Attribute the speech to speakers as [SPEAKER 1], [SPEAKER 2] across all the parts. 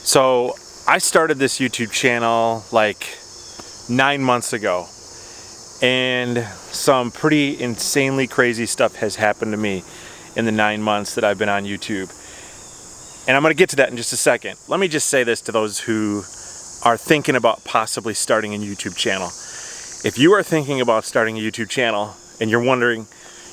[SPEAKER 1] So I started this YouTube channel like 9 months ago, and some pretty insanely crazy stuff has happened to me in the 9 months that I've been on YouTube. And I'm going to get to that in just a second. Let me just say this to those who are thinking about possibly starting a YouTube channel. If you are thinking about starting a YouTube channel and you're wondering,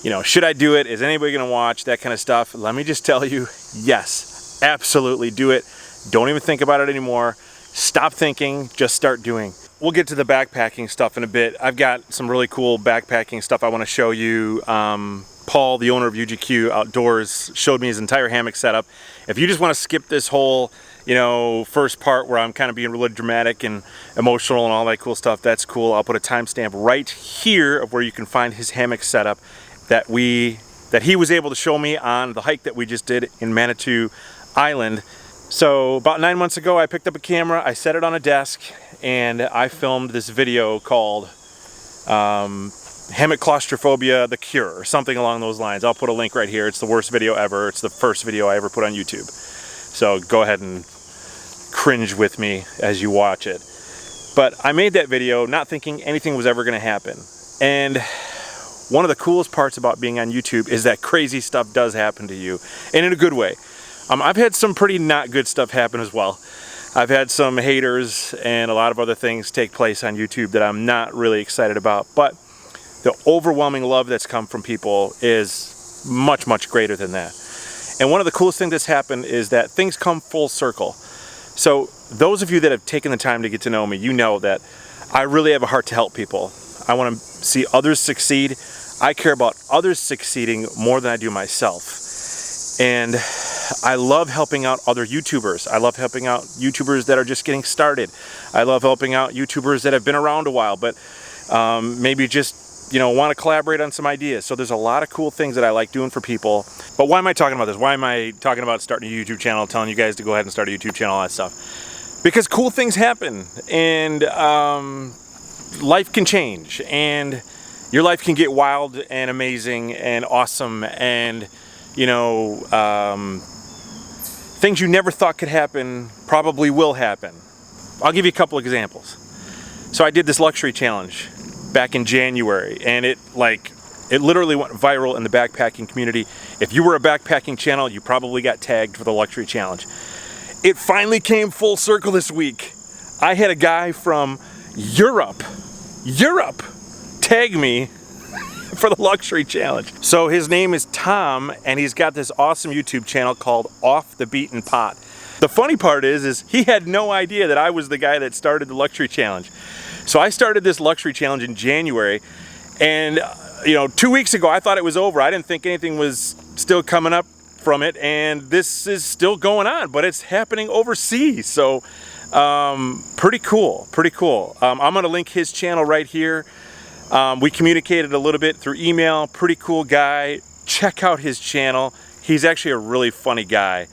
[SPEAKER 1] you know, should I do it? Is anybody going to watch? That kind of stuff. Let me just tell you, yes, absolutely do it. Don't even think about it anymore. Stop thinking, just start doing. We'll get to the backpacking stuff in a bit. I've got some really cool backpacking stuff I want to show you. Paul, the owner of UGQ Outdoors, showed me his entire hammock setup. If you just want to skip this whole, you know, first part where I'm kind of being really dramatic and emotional and all that cool stuff, that's cool. I'll put a timestamp right here of where you can find his hammock setup that he was able to show me on the hike that we just did in Manitou Island. So about 9 months ago, I picked up a camera, I set it on a desk, and I filmed this video called Hammock Claustrophobia, The Cure, or something along those lines. I'll put a link right here. It's the worst video ever. It's the first video I ever put on YouTube. So go ahead and cringe with me as you watch it. But I made that video not thinking anything was ever going to happen. And one of the coolest parts about being on YouTube is that crazy stuff does happen to you, and in a good way. I've had some pretty not good stuff happen as well. I've had some haters and a lot of other things take place on YouTube that I'm not really excited about, but the overwhelming love that's come from people is much, much greater than that. And one of the coolest things that's happened is that things come full circle. So those of you that have taken the time to get to know me, you know that I really have a heart to help people. I want to see others succeed. I care about others succeeding more than I do myself. And I love helping out other YouTubers. I love helping out YouTubers that are just getting started. I love helping out YouTubers that have been around a while, but maybe just, you know, want to collaborate on some ideas. So there's a lot of cool things that I like doing for people. But why am I talking about this? Why am I talking about starting a YouTube channel, telling you guys to go ahead and start a YouTube channel, all that stuff? Because cool things happen, and life can change, and your life can get wild and amazing and awesome, and you know, things you never thought could happen probably will happen. I'll give you a couple examples. So I did this luxury challenge back in January, and it literally went viral in the backpacking community. If you were a backpacking channel, you probably got tagged for the luxury challenge. It finally came full circle this week. I had a guy from Europe tag me for the luxury challenge. So his name is Tom, and he's got this awesome YouTube channel called Off the Beaten Pot. The funny part is he had no idea that I was the guy that started the luxury challenge. So I started this luxury challenge in January, and you know, 2 weeks ago I thought it was over. I didn't think anything was still coming up from it, and this is still going on, but it's happening overseas. So pretty cool. I'm gonna link his channel right here. We communicated a little bit through email. Pretty cool guy. Check out his channel. He's actually a really funny guy,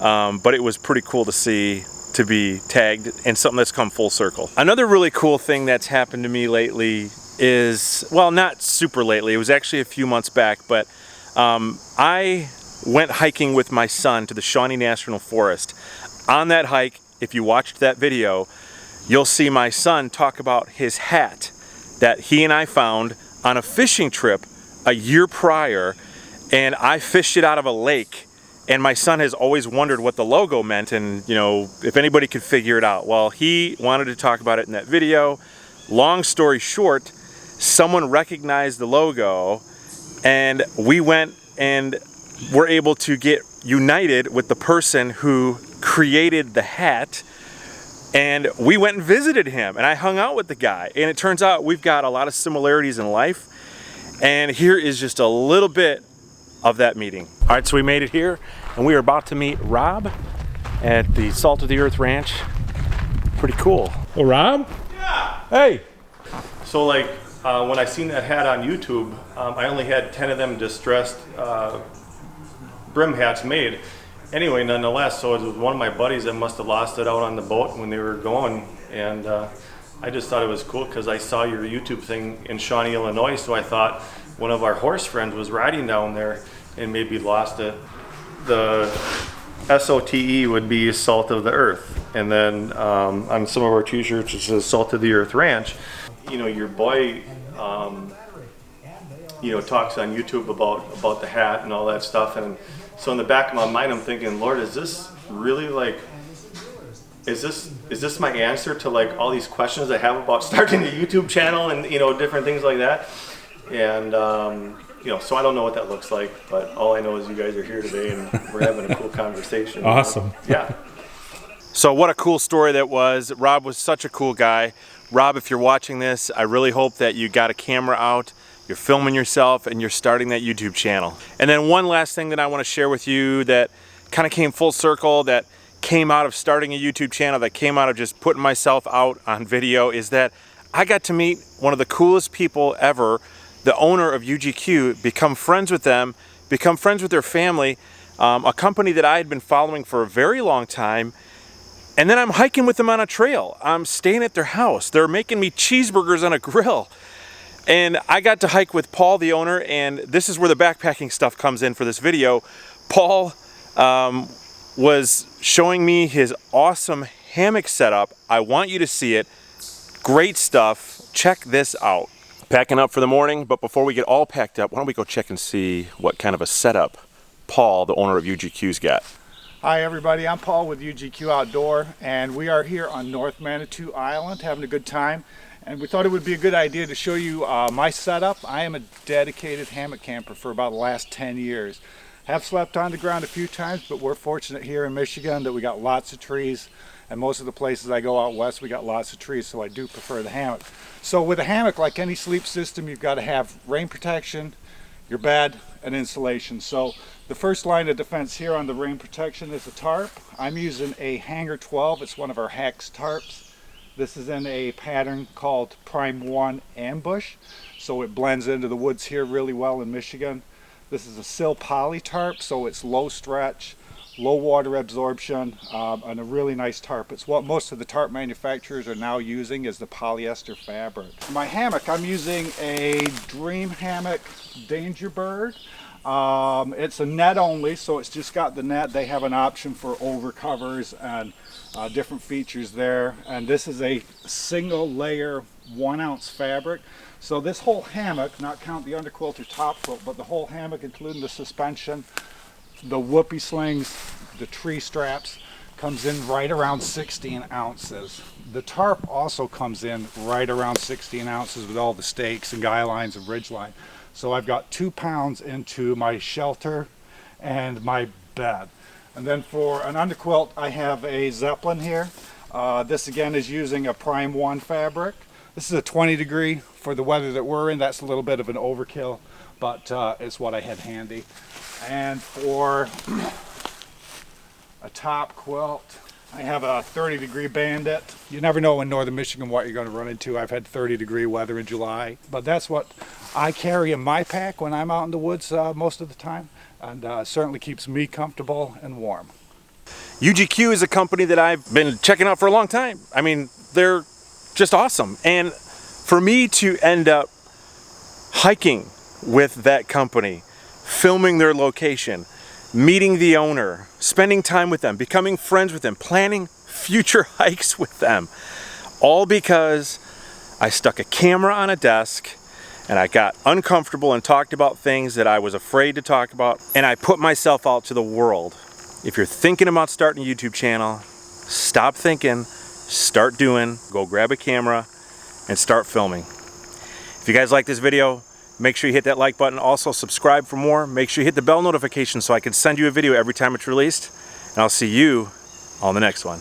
[SPEAKER 1] but it was pretty cool to see, to be tagged, and something that's come full circle. Another really cool thing that's happened to me lately is, well, not super lately, it was actually a few months back, but I went hiking with my son to the Shawnee National Forest. On that hike, if you watched that video, you'll see my son talk about his hat that he and I found on a fishing trip a year prior, and I fished it out of a lake, and my son has always wondered what the logo meant, and you know, if anybody could figure it out. Well, he wanted to talk about it in that video. Long story short, someone recognized the logo, and we went and were able to get united with the person who created the hat. And we went and visited him, and I hung out with the guy, and it turns out we've got a lot of similarities in life, and here is just a little bit of that meeting. All right, so we made it here, and we are about to meet Rob at the Salt of the Earth Ranch. Pretty cool.
[SPEAKER 2] Oh, Rob?
[SPEAKER 1] Yeah. Hey. So like when I seen that hat on YouTube, I only had 10 of them distressed brim hats made. Anyway, nonetheless, so it was one of my buddies that must have lost it out on the boat when they were going, and I just thought it was cool because I saw your YouTube thing in Shawnee, Illinois, so I thought one of our horse friends was riding down there and maybe lost it. The SOTE would be Salt of the Earth, and then on some of our t-shirts it says Salt of the Earth Ranch. You know, your boy you know, talks on YouTube about the hat and all that stuff, and so in the back of my mind I'm thinking, Lord, is this really like, is this my answer to like all these questions I have about starting a YouTube channel and, you know, different things like that? And you know, so I don't know what that looks like, but all I know is you guys are here today and we're having a cool conversation.
[SPEAKER 2] Awesome.
[SPEAKER 1] Yeah. So what a cool story that was. Rob was such a cool guy. Rob, if you're watching this, I really hope that you got a camera out, you're filming yourself, and you're starting that YouTube channel. And then one last thing that I want to share with you that kind of came full circle, that came out of starting a YouTube channel, that came out of just putting myself out on video, is that I got to meet one of the coolest people ever, the owner of UGQ, become friends with them, become friends with their family, a company that I had been following for a very long time. And then I'm hiking with them on a trail. I'm staying at their house. They're making me cheeseburgers on a grill. And I got to hike with Paul, the owner, and this is where the backpacking stuff comes in for this video. Paul was showing me his awesome hammock setup. I want you to see it. Great stuff. Check this out. Packing up for the morning, but before we get all packed up, why don't we go check and see what kind of a setup Paul, the owner of UGQ's, got.
[SPEAKER 3] Hi everybody, I'm Paul with UGQ Outdoor, and we are here on North Manitou Island having a good time. And we thought it would be a good idea to show you my setup. I am a dedicated hammock camper for about the last 10 years. Have slept on the ground a few times, but we're fortunate here in Michigan that we got lots of trees. And most of the places I go out west, we got lots of trees, so I do prefer the hammock. So with a hammock, like any sleep system, you've got to have rain protection, your bed, and insulation. So the first line of defense here on the rain protection is a tarp. I'm using a Hanger 12. It's one of our Hex tarps. This is in a pattern called Prime 1 Ambush, so it blends into the woods here really well in Michigan. This is a Sil Poly tarp, so it's low stretch, low water absorption, and a really nice tarp. It's what most of the tarp manufacturers are now using, is the polyester fabric. My hammock, I'm using a Dream Hammock Danger Bird. It's a net only, so it's just got the net. They have an option for over covers and different features there. And this is a single layer 1 ounce fabric. So this whole hammock, not count the underquilt or top quilt, but the whole hammock, including the suspension, the whoopee slings, the tree straps, comes in right around 16 ounces. The tarp also comes in right around 16 ounces with all the stakes and guy lines and ridge line. So I've got 2 pounds into my shelter and my bed. And then for an underquilt, I have a Zeppelin here. This again is using a Prime 1 fabric. This is a 20 degree for the weather that we're in. That's a little bit of an overkill, but it's what I had handy. And for a top quilt, I have a 30 degree Bandit. You never know in northern Michigan what you're going to run into. I've had 30 degree weather in July, but that's what I carry in my pack when I'm out in the woods most of the time, and certainly keeps me comfortable and warm.
[SPEAKER 1] UGQ is a company that I've been checking out for a long time. I mean, they're just awesome. And for me to end up hiking with that company, filming their location, meeting the owner, spending time with them, becoming friends with them, planning future hikes with them, all because I stuck a camera on a desk and I got uncomfortable and talked about things that I was afraid to talk about, and I put myself out to the world. If you're thinking about starting a YouTube channel, stop thinking, start doing, go grab a camera and start filming. If you guys like this video, make sure you hit that like button. Also subscribe for more. Make sure you hit the bell notification so I can send you a video every time it's released. And I'll see you on the next one.